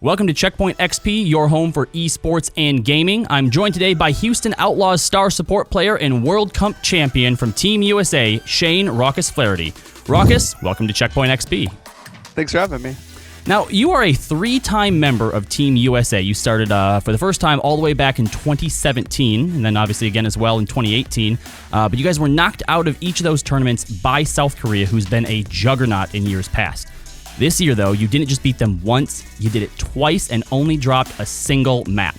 Welcome to Checkpoint XP, your home for esports and gaming. I'm joined today by Houston Outlaws star support player and World Cup champion from Team USA, Shane Rawkus Flaherty. Rawkus, welcome to Checkpoint XP. Thanks for having me. Now, you are a three-time member of Team USA. You started for the first time all the way back in 2017, and then obviously again as well in 2018. But you guys were knocked out of each of those tournaments by South Korea, who's been a juggernaut in years past. This year, though, you didn't just beat them once, you did it twice and only dropped a single map.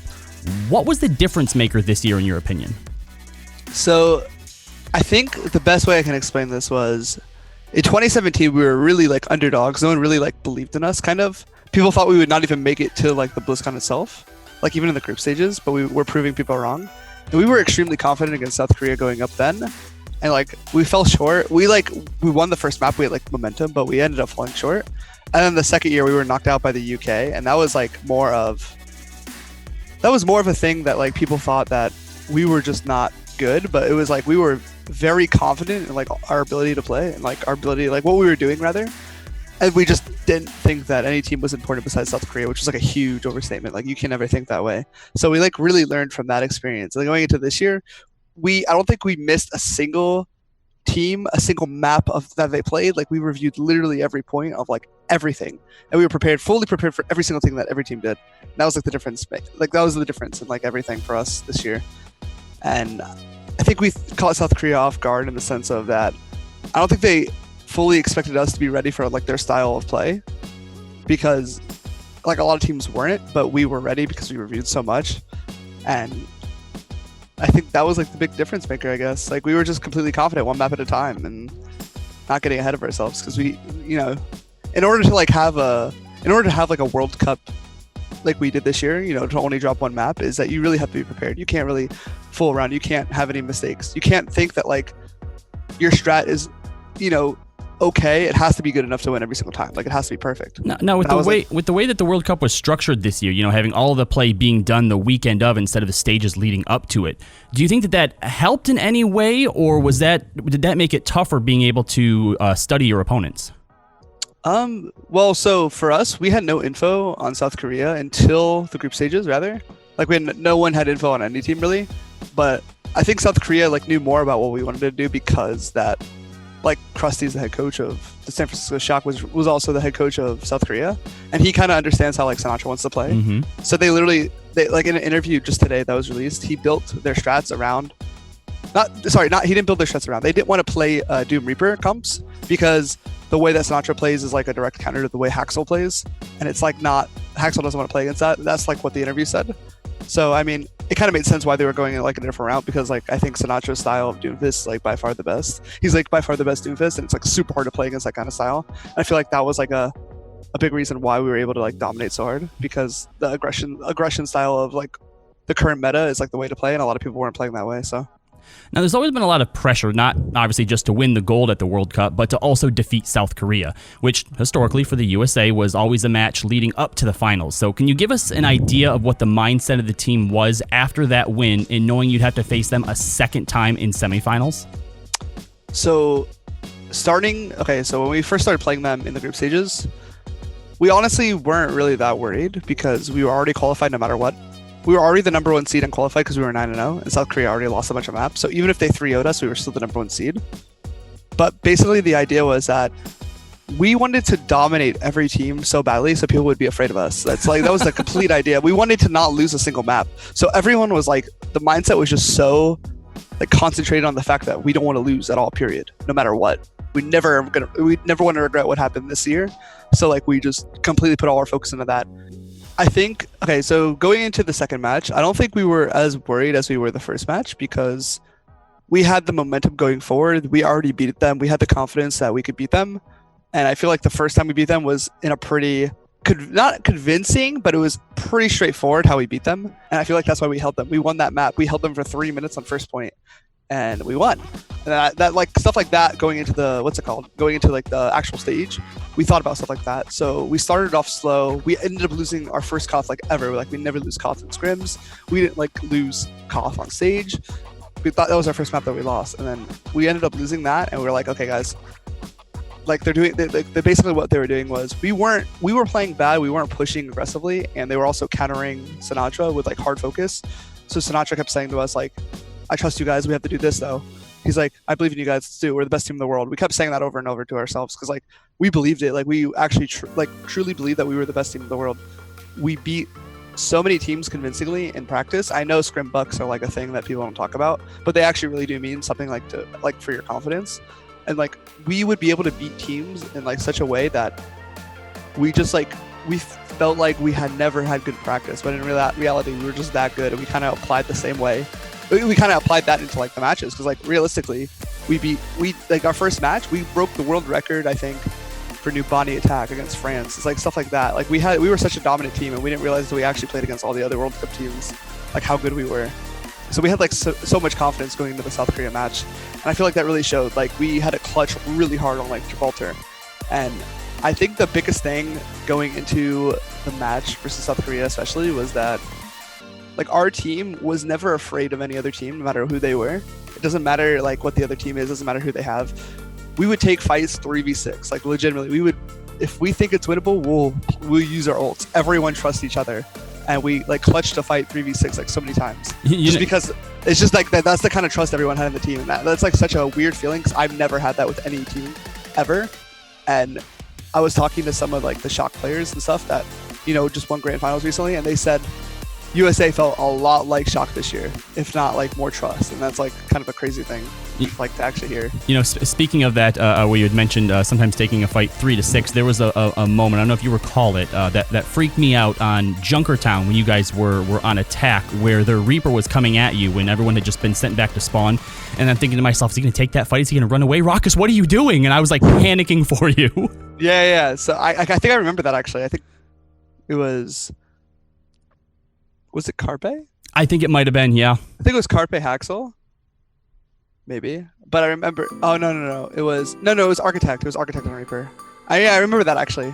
What was the difference maker this year, in your opinion? So, I think the best way I can explain this was, in 2017, we were really like underdogs. No one really like believed in us, kind of. People thought we would not even make it to like the BlizzCon itself, like even in the group stages, but we were proving people wrong. And we were extremely confident against South Korea going up then. And like we fell short. We won the first map. We had like momentum, but we ended up falling short. And then the second year we were knocked out by the UK, and that was more of a thing that like people thought that we were just not good, but it was like we were very confident in like our ability to play and like our ability, like what we were doing rather. And we just didn't think that any team was important besides South Korea, which was like a huge overstatement. Like you can never think that way. So we like really learned from that experience. Like going into this year, I don't think we missed a single team, a single map that they played. Like we reviewed literally every point of like everything, and we were fully prepared for every single thing that every team did. And that was like the difference. Like that was the difference in like everything for us this year. And I think we caught South Korea off guard in the sense of that I don't think they fully expected us to be ready for like their style of play, because like a lot of teams weren't, but we were ready because we reviewed so much. And I think that was like the big difference maker, I guess. Like we were just completely confident one map at a time and not getting ahead of ourselves, because we, in order to have like a World Cup like we did this year, to only drop one map, is that you really have to be prepared. You can't really fool around. You can't have any mistakes. You can't think that like your strat is, okay. It has to be good enough to win every single time. Like it has to be perfect. Now with the way that the World Cup was structured this year, having all of the play being done the weekend of instead of the stages leading up to it, do you think that helped in any way, or did that make it tougher being able to study your opponents? Well, so for us, we had no info on South Korea until the group stages, rather. Like no one had info on any team really, but I think South Korea like knew more about what we wanted to do, because that like Krusty's the head coach of the San Francisco Shock, was also the head coach of South Korea, and he kind of understands how like Sinatra wants to play. Mm-hmm. So they like in an interview just today that was released, he built their strats around he didn't build their strats around. They didn't want to play Doom Reaper comps, because the way that Sinatra plays is like a direct counter to the way Haxel plays, and it's like Haxel doesn't want to play against that. That's like what the interview said. So I mean, it kind of made sense why they were going in like a different route, because like I think Sinatra's style of Doomfist is like by far the best. He's like by far the best Doomfist, and it's like super hard to play against that kind of style. And I feel like that was like a big reason why we were able to like dominate so hard, because the aggression style of like the current meta is like the way to play, and a lot of people weren't playing that way. So now, there's always been a lot of pressure, not obviously just to win the gold at the World Cup, but to also defeat South Korea, which historically for the USA was always a match leading up to the finals. So can you give us an idea of what the mindset of the team was after that win, in knowing you'd have to face them a second time in semifinals? So when we first started playing them in the group stages, we honestly weren't really that worried, because we were already qualified no matter what. We were already the number one seed and qualified because we were 9-0, and South Korea already lost a bunch of maps. So even if they 3-0'd us, we were still the number one seed. But basically the idea was that we wanted to dominate every team so badly so people would be afraid of us. That was the complete idea. We wanted to not lose a single map. So everyone was like, the mindset was just so like concentrated on the fact that we don't want to lose at all, period, no matter what. We never want to regret what happened this year. So like we just completely put all our focus into that. I think, so going into the second match, I don't think we were as worried as we were the first match, because we had the momentum going forward. We already beat them. We had the confidence that we could beat them. And I feel like the first time we beat them was in a pretty, not convincing, but it was pretty straightforward how we beat them. And I feel like that's why we held them. We won that map. We held them for 3 minutes on first point, and we won. And that like stuff like that going into like the actual stage, we thought about stuff like that. So we started off slow. We ended up losing our first Koth like ever. Like we never lose Koth in scrims. We didn't like lose Koth on stage. We thought that was our first map that we lost, and then we ended up losing that, and we were like, okay guys, like they basically what they were doing was we were playing bad, we weren't pushing aggressively, and they were also countering Sinatra with like hard focus. So Sinatra kept saying to us like, I trust you guys, we have to do this though. He's like, I believe in you guys, let's do it. We're the best team in the world. We kept saying that over and over to ourselves because like we believed it. Like we actually truly believed that we were the best team in the world. We beat so many teams convincingly in practice. I know scrim bucks are like a thing that people don't talk about, but they actually really do mean something like to like for your confidence. And like we would be able to beat teams in like such a way that we just like we felt like we had never had good practice, but in reality we were just that good, and we kind of applied the same way. We kind of applied that into like the matches because like realistically we like our first match we broke the world record I think for new body attack against France. It's like stuff like that. Like we were such a dominant team, and we didn't realize that we actually played against all the other World Cup teams, like how good we were. So we had like so much confidence going into the South Korea match, and I feel like that really showed. Like we had to clutch really hard on like Gibraltar, and I think the biggest thing going into the match versus South Korea especially was that like our team was never afraid of any other team, no matter who they were. It doesn't matter like what the other team is, doesn't matter who they have. We would take fights 3v6, like legitimately. We would, if we think it's winnable, we'll use our ults. Everyone trusts each other, and we like clutched a fight 3v6 like so many times. Just because it's just like that's the kind of trust everyone had in the team, and that's like such a weird feeling because I've never had that with any team ever. And I was talking to some of like the Shock players and stuff that just won grand finals recently, and they said USA felt a lot like Shock this year, if not like more trust, and that's like kind of a crazy thing like to actually hear. Speaking of that, where you had mentioned sometimes taking a fight 3-6, there was a moment, I don't know if you recall it, that freaked me out on Junkertown when you guys were on attack, where their Reaper was coming at you when everyone had just been sent back to spawn, and I'm thinking to myself, is he going to take that fight? Is he going to run away? Rawkus, what are you doing? And I was like panicking for you. Yeah. So I think I remember that actually. I think it was it Carpe? I think it might have been, yeah. I think it was Carpe Haxel. Maybe. But I remember it was Architect. It was Architect and Reaper. I remember that actually.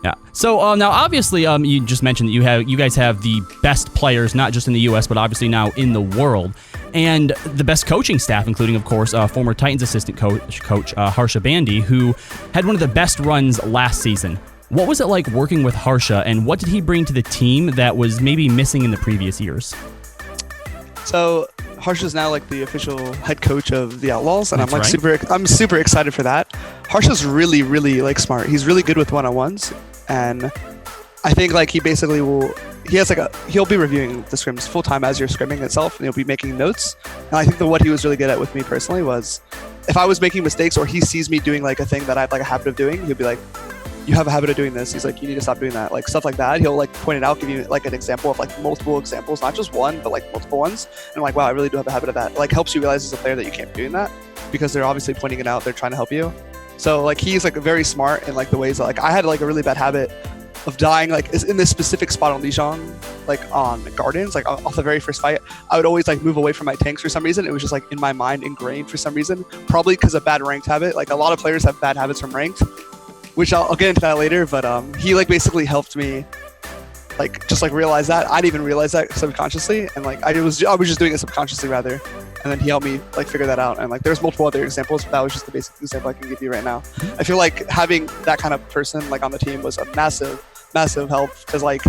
Yeah. So now obviously you just mentioned that you guys have the best players, not just in the US, but obviously now in the world. And the best coaching staff, including, of course, former Titans assistant coach Harsha Bandy, who had one of the best runs last season. What was it like working with Harsha, and what did he bring to the team that was maybe missing in the previous years? So Harsha's now like the official head coach of the Outlaws, and That's I'm super excited for that. Harsha's really like smart. He's really good with one-on-ones, and I think like he'll be reviewing the scrims full time as you're scrimming itself, and he'll be making notes. And I think that what he was really good at with me personally was if I was making mistakes or he sees me doing like a thing that I have like a habit of doing, he'll be like, you have a habit of doing this. He's like, you need to stop doing that. Like stuff like that. He'll like point it out, give you like an example of like multiple examples, not just one, but like multiple ones. And I'm like, wow, I really do have a habit of that. It, like helps you realize as a player that you can't be doing that because they're obviously pointing it out. They're trying to help you. So like he's like very smart in like the ways that like I had like a really bad habit of dying like in this specific spot on Lijiang, like on Gardens, like off the very first fight. I would always like move away from my tanks for some reason. It was just like in my mind ingrained for some reason, probably because of bad ranked habit. Like a lot of players have bad habits from ranked, which I'll get into that later, but he like basically helped me like just like realize that. I didn't even realize that subconsciously, and like I was just doing it subconsciously rather, and then he helped me like figure that out. And like there's multiple other examples, but that was just the basic example I can give you right now. I feel like having that kind of person like on the team was a massive help, because like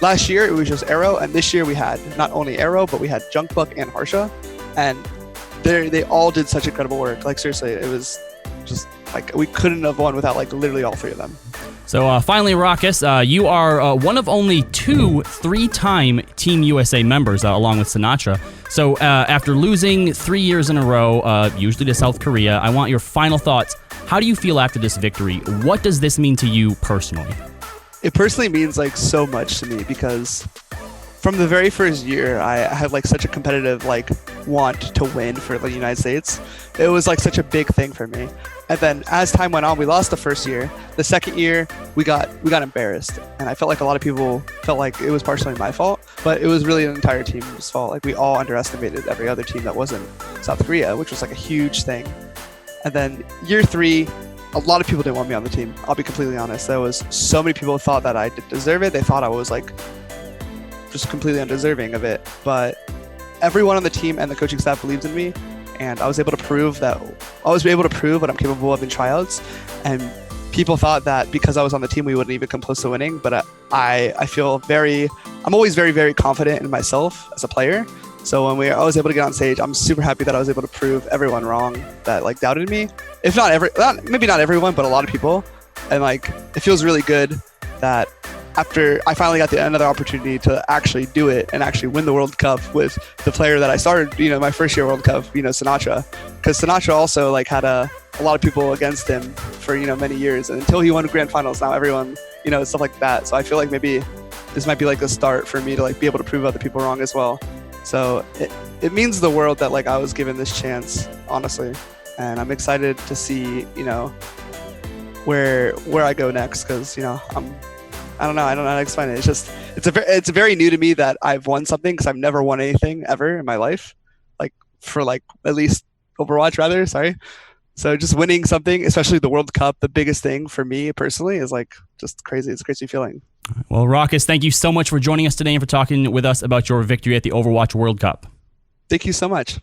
last year it was just Arrow, and this year we had not only Arrow but we had Junkbuck and Harsha, and they all did such incredible work. Like seriously, it was just like we couldn't have won without like literally all three of them. So finally, Rawkus, you are one of only 2 3-time Team USA members, along with Sinatra. So after losing 3 years in a row, usually to South Korea, I want your final thoughts. How do you feel after this victory? What does this mean to you personally? It personally means like so much to me, because from the very first year, I had like such a competitive like want to win for the United States. It was like such a big thing for me. And then as time went on, we lost the first year. The second year, we got embarrassed, and I felt like a lot of people felt like it was partially my fault, but it was really an entire team's fault. Like we all underestimated every other team that wasn't South Korea, which was like a huge thing. And then year 3, a lot of people didn't want me on the team. I'll be completely honest. There was so many people who thought that I didn't deserve it. They thought I was like just completely undeserving of it. But everyone on the team and the coaching staff believed in me, and I was able to prove what I'm capable of in tryouts. And people thought that because I was on the team, we wouldn't even come close to winning. But I'm always very, very confident in myself as a player. So when I was able to get on stage, I'm super happy that I was able to prove everyone wrong that like doubted me. If maybe not everyone, but a lot of people. And like, it feels really good that after I finally got another opportunity to actually do it and actually win the World Cup with the player that I started, my first year World Cup, Sinatra. Because Sinatra also like had a lot of people against him for, many years. And until he won grand finals, now everyone, stuff like that. So I feel like maybe this might be like the start for me to like be able to prove other people wrong as well. So it means the world that like I was given this chance, honestly. And I'm excited to see, where I go next. Cause I don't know how to explain it. It's very new to me that I've won something, because I've never won anything ever in my life, like for like at least Overwatch rather. Sorry. So just winning something, especially the World Cup, the biggest thing for me personally, is like just crazy. It's a crazy feeling. Well, Rawkus, thank you so much for joining us today and for talking with us about your victory at the Overwatch World Cup. Thank you so much.